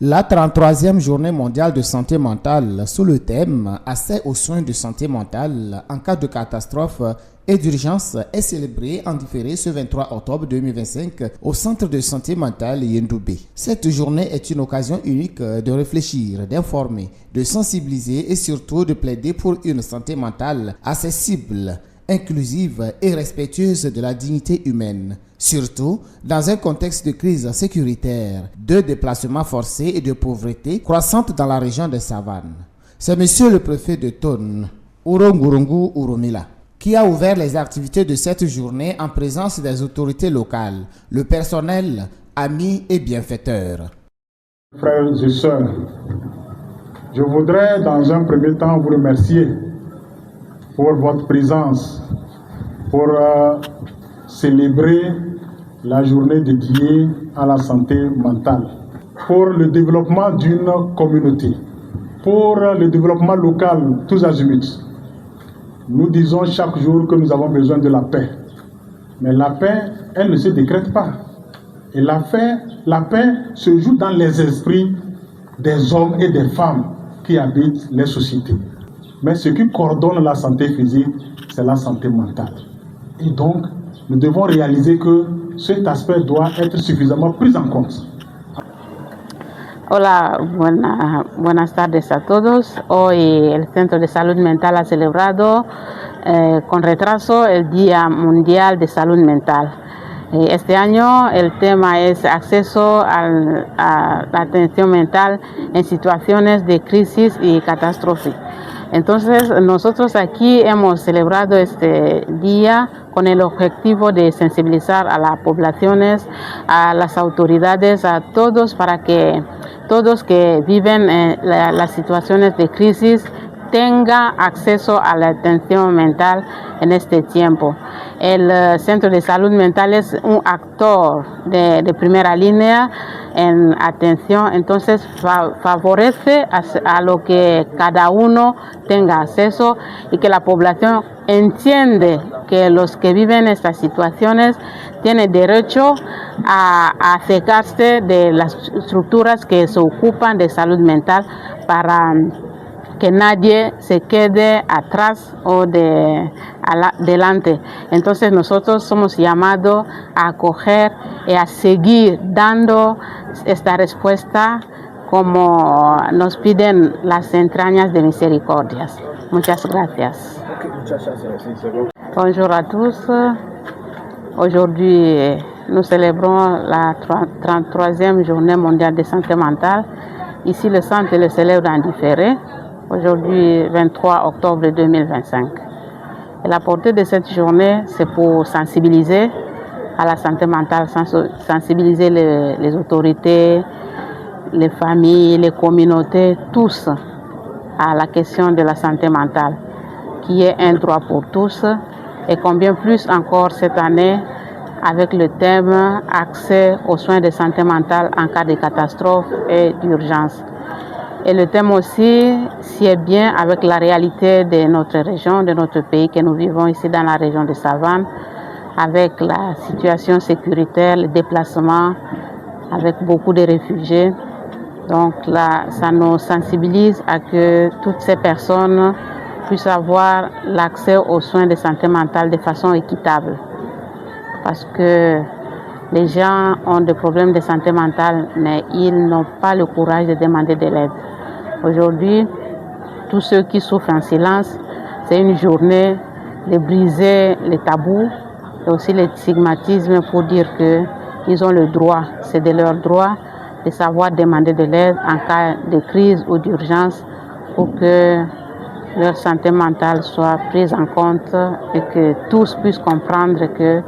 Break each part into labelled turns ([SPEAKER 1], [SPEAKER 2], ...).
[SPEAKER 1] La 33e journée mondiale de santé mentale sous le thème « Accès aux soins de santé mentale en cas de catastrophe et d'urgence » est célébrée en différé ce 23 octobre 2025 au Centre de santé mentale Yendoubé. Cette journée est une occasion unique de réfléchir, d'informer, de sensibiliser et surtout de plaider pour une santé mentale accessible, inclusive et respectueuse de la dignité humaine. Surtout dans un contexte de crise sécuritaire, de déplacements forcés et de pauvreté croissante dans la région des Savanes. C'est monsieur le préfet de Tonne, Urongurungu Urumila, qui a ouvert les activités de cette journée en présence des autorités locales, le personnel, amis et bienfaiteurs.
[SPEAKER 2] Frères et sœurs, je voudrais dans un premier temps vous remercier pour votre présence, pour célébrer la journée dédiée à la santé mentale, pour le développement d'une communauté, pour le développement local, tous azimuts. Nous disons chaque jour que nous avons besoin de la paix. Mais la paix, elle ne se décrète pas. Et la paix se joue dans les esprits des hommes et des femmes qui habitent les sociétés. Mais ce qui coordonne la santé physique, c'est la santé mentale. Et donc, nous devons réaliser que cet aspect doit être suffisamment pris en compte.
[SPEAKER 3] Hola, buenas tardes a todos. Hoy el Centro de Salud Mental ha celebrado con retraso el Día Mundial de Salud Mental. Este año el tema es acceso a la atención mental en situaciones de crisis y catástrofe. Entonces, nosotros aquí hemos celebrado este día con el objetivo de sensibilizar a las poblaciones, a las autoridades, a todos, para que todos que viven las situaciones de crisis tengan acceso a la atención mental en este tiempo. El Centro de Salud Mental es un actor de primera línea en atención, entonces favorece a lo que cada uno tenga acceso y que la población entiende que los que viven estas situaciones tienen derecho a acercarse de las estructuras que se ocupan de salud mental para que nadie se quede atrás o delante. Entonces nosotros somos llamados a acoger y a seguir dando esta respuesta como nos piden las entrañas de misericordias. Muchas gracias. Bonjour à tous. Aujourd'hui, nous célébrons la 33e journée mondiale de santé mentale. Ici, le centre le célèbre en différé. Aujourd'hui, 23 octobre 2025. Et la portée de cette journée, c'est pour sensibiliser à la santé mentale, sensibiliser les autorités, les familles, les communautés, tous à la question de la santé mentale, qui est un droit pour tous, et combien plus encore cette année avec le thème accès aux soins de santé mentale en cas de catastrophe et d'urgence. Et le thème aussi sied bien avec la réalité de notre région, de notre pays que nous vivons ici dans la région de Savane, avec la situation sécuritaire, les déplacements, avec beaucoup de réfugiés. Donc là, ça nous sensibilise à que toutes ces personnes puissent avoir l'accès aux soins de santé mentale de façon équitable. Parce que les gens ont des problèmes de santé mentale, mais ils n'ont pas le courage de demander de l'aide. Aujourd'hui, tous ceux qui souffrent en silence, c'est une journée de briser les tabous et aussi les stigmatismes pour dire qu'ils ont le droit, c'est de leur droit de savoir demander de l'aide en cas de crise ou d'urgence pour que leur santé mentale soit prise en compte et que tous puissent comprendre que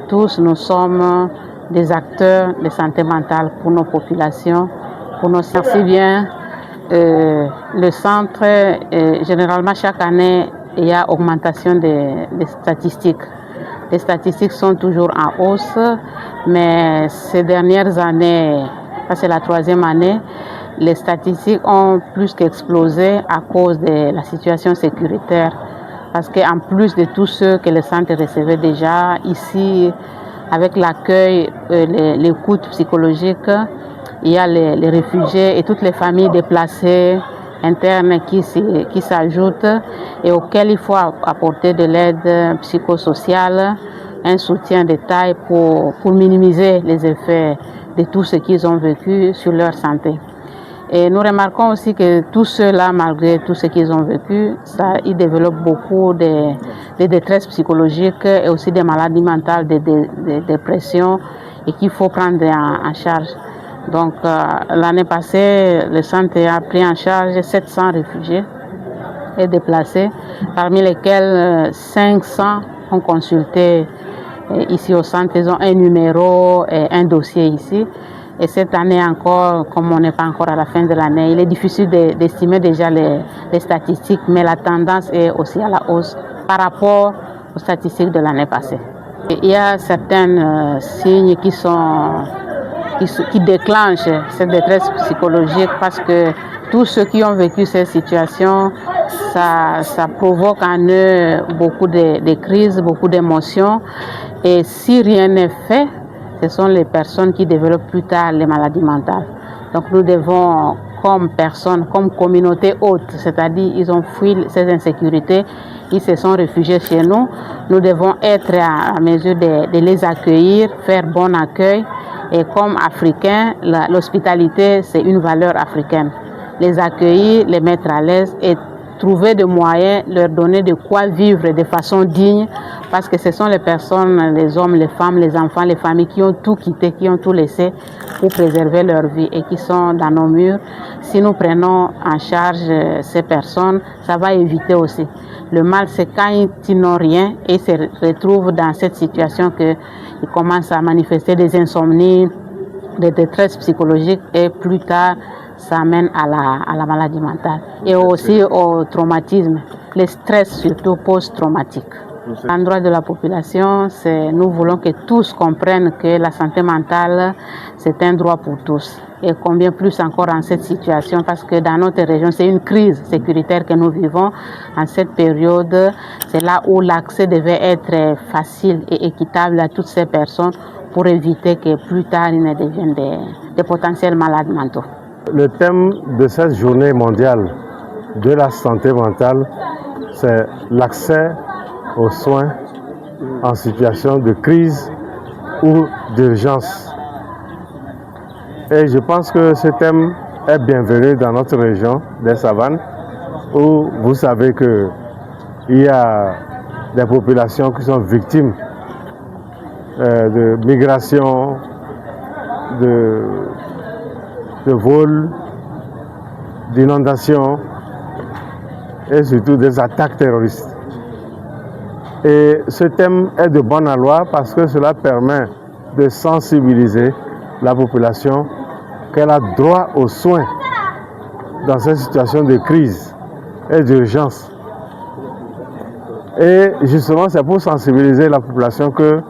[SPEAKER 3] tous nous sommes des acteurs de santé mentale pour nos populations, pour nos si bien. Le centre, généralement chaque année, il y a augmentation des statistiques. Les statistiques sont toujours en hausse, mais ces dernières années, c'est la 3e année, les statistiques ont plus qu'explosé à cause de la situation sécuritaire. Parce qu'en plus de tous ceux que le centre recevait déjà, ici, avec l'accueil, l'écoute psychologique, il y a les réfugiés et toutes les familles déplacées internes qui s'ajoutent et auxquelles il faut apporter de l'aide psychosociale, un soutien de taille pour minimiser les effets de tout ce qu'ils ont vécu sur leur santé. Et nous remarquons aussi que tous ceux-là, malgré tout ce qu'ils ont vécu, ils développent beaucoup de détresse psychologique et aussi des maladies mentales, des dépressions et qu'il faut prendre en charge. Donc l'année passée, le centre a pris en charge 700 réfugiés et déplacés, parmi lesquels 500 ont consulté ici au centre. Ils ont un numéro et un dossier ici. Et cette année encore, comme on n'est pas encore à la fin de l'année, il est difficile d'estimer déjà les statistiques, mais la tendance est aussi à la hausse par rapport aux statistiques de l'année passée. Et il y a certains signes qui déclenchent cette détresse psychologique parce que tous ceux qui ont vécu cette situation, ça provoque en eux beaucoup de crises, beaucoup d'émotions. Et si rien n'est fait, ce sont les personnes qui développent plus tard les maladies mentales. Donc nous devons, comme personnes, comme communauté haute, c'est-à-dire ils ont fui ces insécurités, ils se sont réfugiés chez nous, nous devons être à mesure de les accueillir, faire bon accueil. Et comme Africains, l'hospitalité, c'est une valeur africaine. Les accueillir, les mettre à l'aise et trouver des moyens, leur donner de quoi vivre de façon digne, parce que ce sont les personnes, les hommes, les femmes, les enfants, les familles qui ont tout quitté, qui ont tout laissé pour préserver leur vie et qui sont dans nos murs. Si nous prenons en charge ces personnes, ça va éviter aussi. Le mal, c'est quand ils n'ont rien et se retrouvent dans cette situation qu'ils commencent à manifester des insomnies, des détresses psychologiques et plus tard, ça amène à la maladie mentale et aussi au traumatisme, le stress surtout post-traumatique. L'endroit de la population, nous voulons que tous comprennent que la santé mentale, c'est un droit pour tous. Et combien plus encore en cette situation, parce que dans notre région, c'est une crise sécuritaire que nous vivons. En cette période, c'est là où l'accès devait être facile et équitable à toutes ces personnes pour éviter que plus tard, ils ne deviennent des potentiels malades mentaux.
[SPEAKER 4] Le thème de cette journée mondiale de la santé mentale, c'est l'accès aux soins en situation de crise ou d'urgence. Et je pense que ce thème est bienvenu dans notre région des Savanes, où vous savez qu'il y a des populations qui sont victimes de migration, de vols, d'inondations et surtout des attaques terroristes. Et ce thème est de bon aloi parce que cela permet de sensibiliser la population qu'elle a droit aux soins dans cette situation de crise et d'urgence. Et justement, c'est pour sensibiliser la population que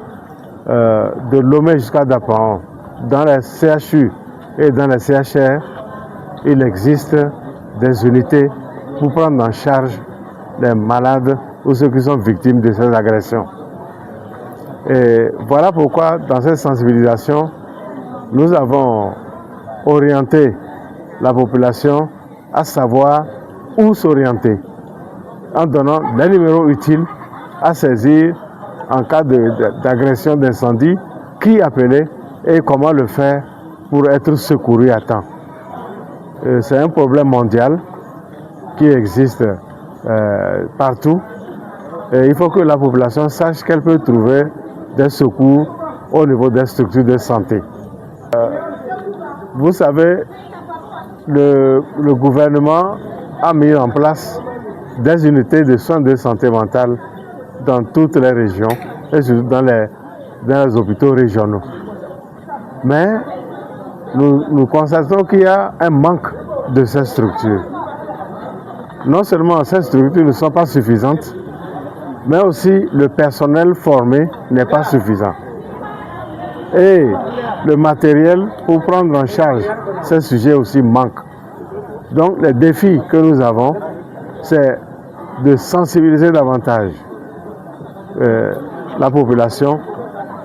[SPEAKER 4] de Lomé jusqu'à Dapaon, dans les CHU et dans les CHR, il existe des unités pour prendre en charge les malades ou ceux qui sont victimes de ces agressions. Et voilà pourquoi, dans cette sensibilisation, nous avons orienté la population à savoir où s'orienter, en donnant des numéros utiles à saisir en cas d'agression, d'incendie, qui appeler et comment le faire pour être secouru à temps. C'est un problème mondial qui existe partout. Et il faut que la population sache qu'elle peut trouver des secours au niveau des structures de santé. Vous savez, le gouvernement a mis en place des unités de soins de santé mentale dans toutes les régions et surtout dans les hôpitaux régionaux. Mais nous constatons qu'il y a un manque de ces structures. Non seulement ces structures ne sont pas suffisantes, mais aussi le personnel formé n'est pas suffisant. Et le matériel pour prendre en charge ces sujets aussi manque. Donc les défis que nous avons, c'est de sensibiliser davantage la population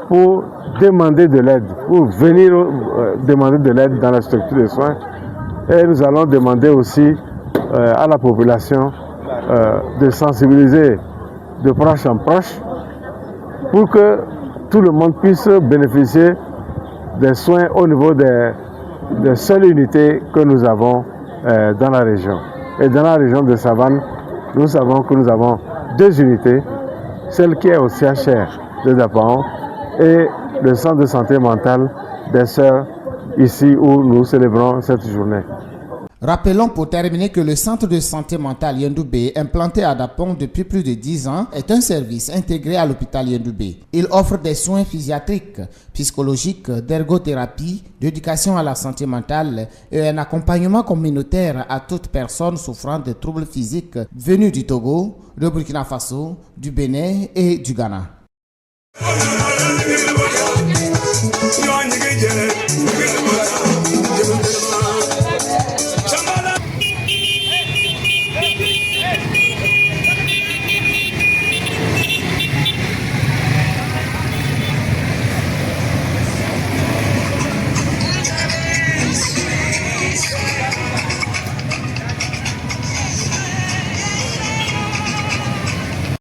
[SPEAKER 4] pour demander de l'aide, pour venir demander de l'aide dans la structure de soins. Et nous allons demander aussi à la population de sensibiliser de proche en proche pour que tout le monde puisse bénéficier des soins au niveau des seules unités que nous avons dans la région. Et dans la région de Savane, nous savons que nous avons 2 unités, celle qui est au CHR de Dapaon et le centre de santé mentale des Sœurs, ici où nous célébrons cette journée.
[SPEAKER 1] Rappelons pour terminer que le centre de santé mentale Yendoubé, implanté à Dapon depuis plus de 10 ans, est un service intégré à l'hôpital Yendoubé. Il offre des soins psychiatriques, psychologiques, d'ergothérapie, d'éducation à la santé mentale et un accompagnement communautaire à toute personne souffrant de troubles physiques venus du Togo, de Burkina Faso, du Bénin et du Ghana.